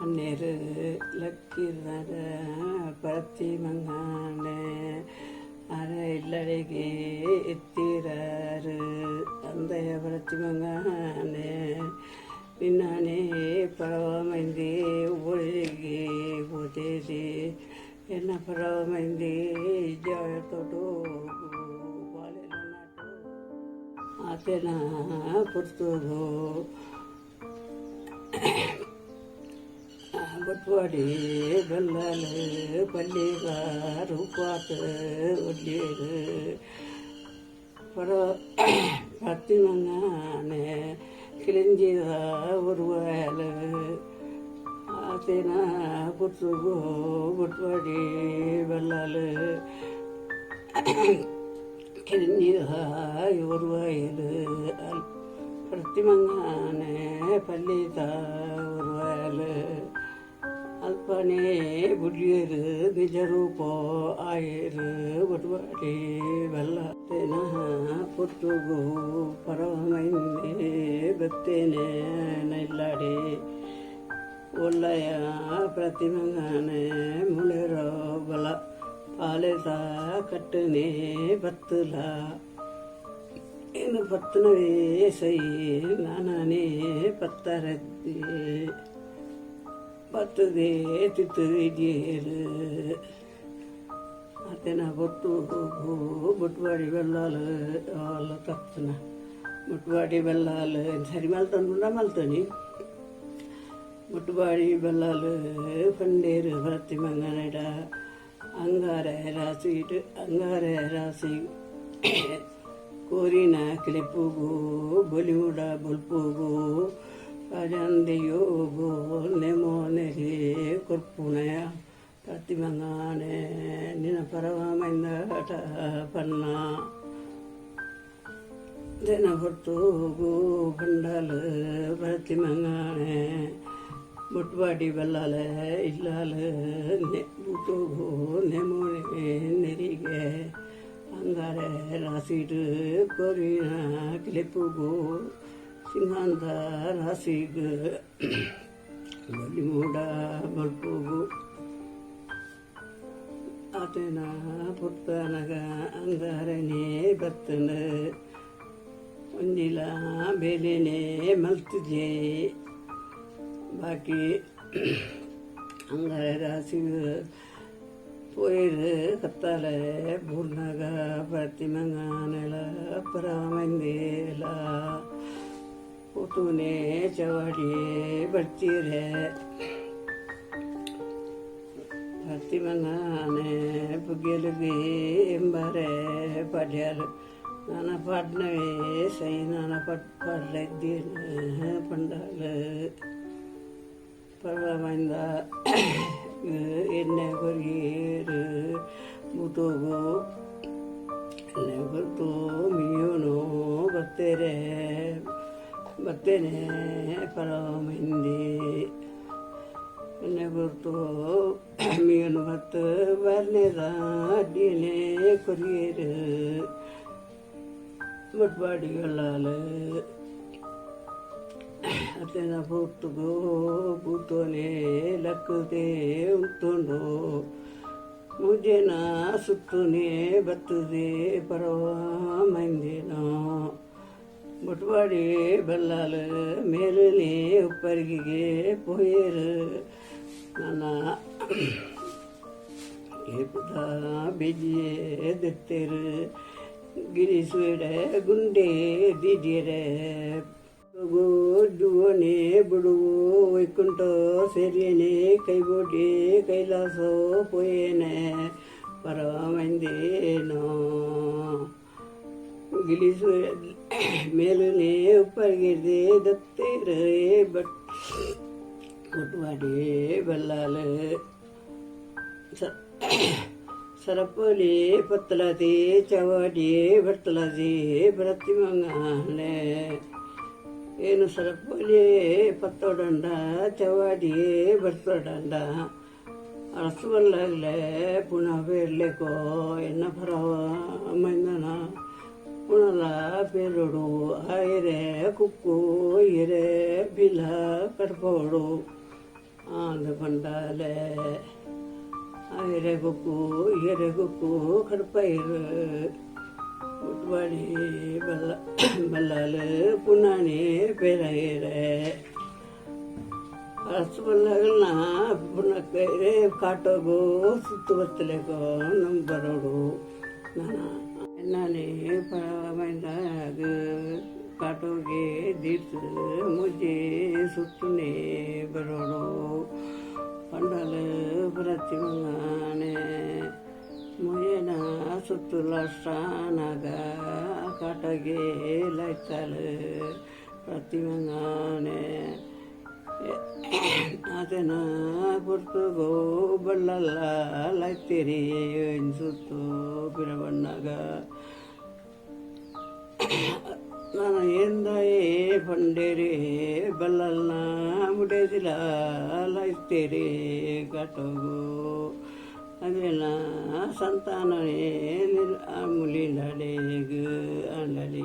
अन्नेर लक्कीर परती मंगाने अरे इल्लड़ेगे एत्तीरार अंदय परती मंगाने निन्नाने परवमैंदी ओळिगे ओदेदे एन्न परवमैंदी जयतोडो बालेलनाटो आतेना पुर्तुगो बटवाड़ी बल्लाल पल्लीगार उपात उल्लीर पर प्रतिमंगाने किलिंजिदा उर्वाल आतेना पुर्तुगो बटवाड़ी बल्लाल किलिंजिदा उर्वाल प्रतिमंगाने पल्लीदा उर्वाल अल्पने बुढ़ियर निज रूप आयर बटवाड़ी बल्लातेना पुर्तुगो परवमैंदी बत्तेने नैलाड़े ओल्लय प्रतिमंगाने मुलेरो बल पालेता कट्टने बत्तला इन पत्तनवे सही नानाने पत्तरद्दी बत्तदे तित्तुविजेर आतेना बटवाड़ी बल्लाल आल तत्तना बटवाड़ी बल्लाल सरी मल्तनुंडा मल्तनी बटवाड़ी बल्लाल पंडेर प्रतिमंगनेडा अंगारे रासी कोरिना क्लिपुगो बोलिमुडा बुल्पुगो राजंदियोगो नेमोनेरे कुर्पुनया प्रतिमंगाने निन परवमैंदट पन्ना देना पुर्तुगो पंडाल प्रतिमंगाने बटवाड़ी बल्लाल इल्लाल बूतोगो नेमोने नेरिगे अंगारे रासीड कोरिना क्लिपुगो सिंहांत रासीग बलिमुडा बल्पुगो आतेना पुट्टनग अंगारने बत्तन उन्निला बेलेने मल्तजे बाकी अंगारे रासीग पोयर कत्ताले बूर्नगा प्रतिमंगानेला परवमैंदेला पुतुने चवाड़ी बच्चीरे प्रतिमंगाने पुगेलगे एंबारे पढ़्याल नाना पाडनवे सही नाना पढ़लेद्दीन पंडाल परवमैंदा एन्ने कोरियर बूतोगो एन्ने कोर्तो मियोनो बत्तेने परवमैंदी एन्ने कोर्तो मियोनो बत्त बरनेदा अड्डीने कोरियर बटवाड़ी बल्लाल अतेना पुर्तुगो बूतोने लक्कदे उंतुंडो मुझे ना सुत्तुने बत्तदे परवमैंदेनो बटवाड़ी बल्लाल मेलने उपरगिगे पोयर नाना एपुदा बिजिये दत्तेर गिरिस्वेडे गुंडे दीजिये गो जुवने बुडुवो वैकुंठ सेरियने कैबोडे कैलासो पोयेने परवमैंदेनो गिलिस्वे मेलने उपरगिदे दत्तेर बटवाड़ी बल्लाल ಸರಪೋಲಿ ಪತ್ತಲತಿ ಚವಾಡಿ ಬರ್ತಲತಿ ಪ್ರತಿಮಂಗಾನೆ ಏನು ಸರಪೋಲಿ ಪತ್ತೋಡಂಡ ಚವಾಡಿ ಬರ್ತೋಡಂಡ ಅರಸುವಲ್ಲಾಗಲೇ ಪುನಃ ಬೇರ್ಲೇಕೋ ಎನ್ನ ಪರವ ಮೈಂದನ ಪುನಲ ಬೇರೋಡು ಆಯರೆ ಕುಕ್ಕು ಇರೆ ಬಿಲ ಕಡ್ಪೋಡು ಆಂದ ಬಂಡಾಲೆ ಆಯರೆ ಕುಕ್ಕು ಎರೆ ಕುಕ್ಕು ಕಡ್ಪೈರು ಮುಟ್ವಾಡಿ ಬಲ್ಲಾಲು ಪುನಾಣಿ ಬೇರೆ ಅರಸುವಲ್ಲಾಗಲ್ನ ಪುನಃ ಕಾಟೋಗು ಸುತ್ತು ಬರ್ತಲೇಕೋ ನಮ್ಮ ಬರೋಡು ನಾನೇ ಮೈಂದಾಗ ಕಾಟೋಗೆ ದೀಡ್ಸು ಮುಜ್ಜೆ ಸುತ್ತನೆ ಬರೋಡು ಪಂಡಲು ಪ್ರತಿಮಂಗಾನೆ ಮುಯನ ಸುತ್ತು ಲಾಸ್ಟಾನಾಗ ಕಾಟೋಗೆ ಲೈತಲು ಪ್ರತಿಮಂಗಾನೆ ಅದನ್ನ ಪುರ್ತಗೋ ಬಳ್ಳಲ್ಲ ಲೈತೀರಿ ಸುತ್ತು ಬಿರಬಣ್ಣಾಗ ನಾನು ಎಂದಾಯೇ ಪಂಡೇರಿ ಬಲ್ಲಲ್ನ ಮುಡೇದಿಲ್ಲ ಲೈತೀರಿ ಕಟೋಗು ಅದೇನ ಸಂತಾನವೇ ಮುಲಿಂಡಾಡೇಗು ಅಂಡಲಿ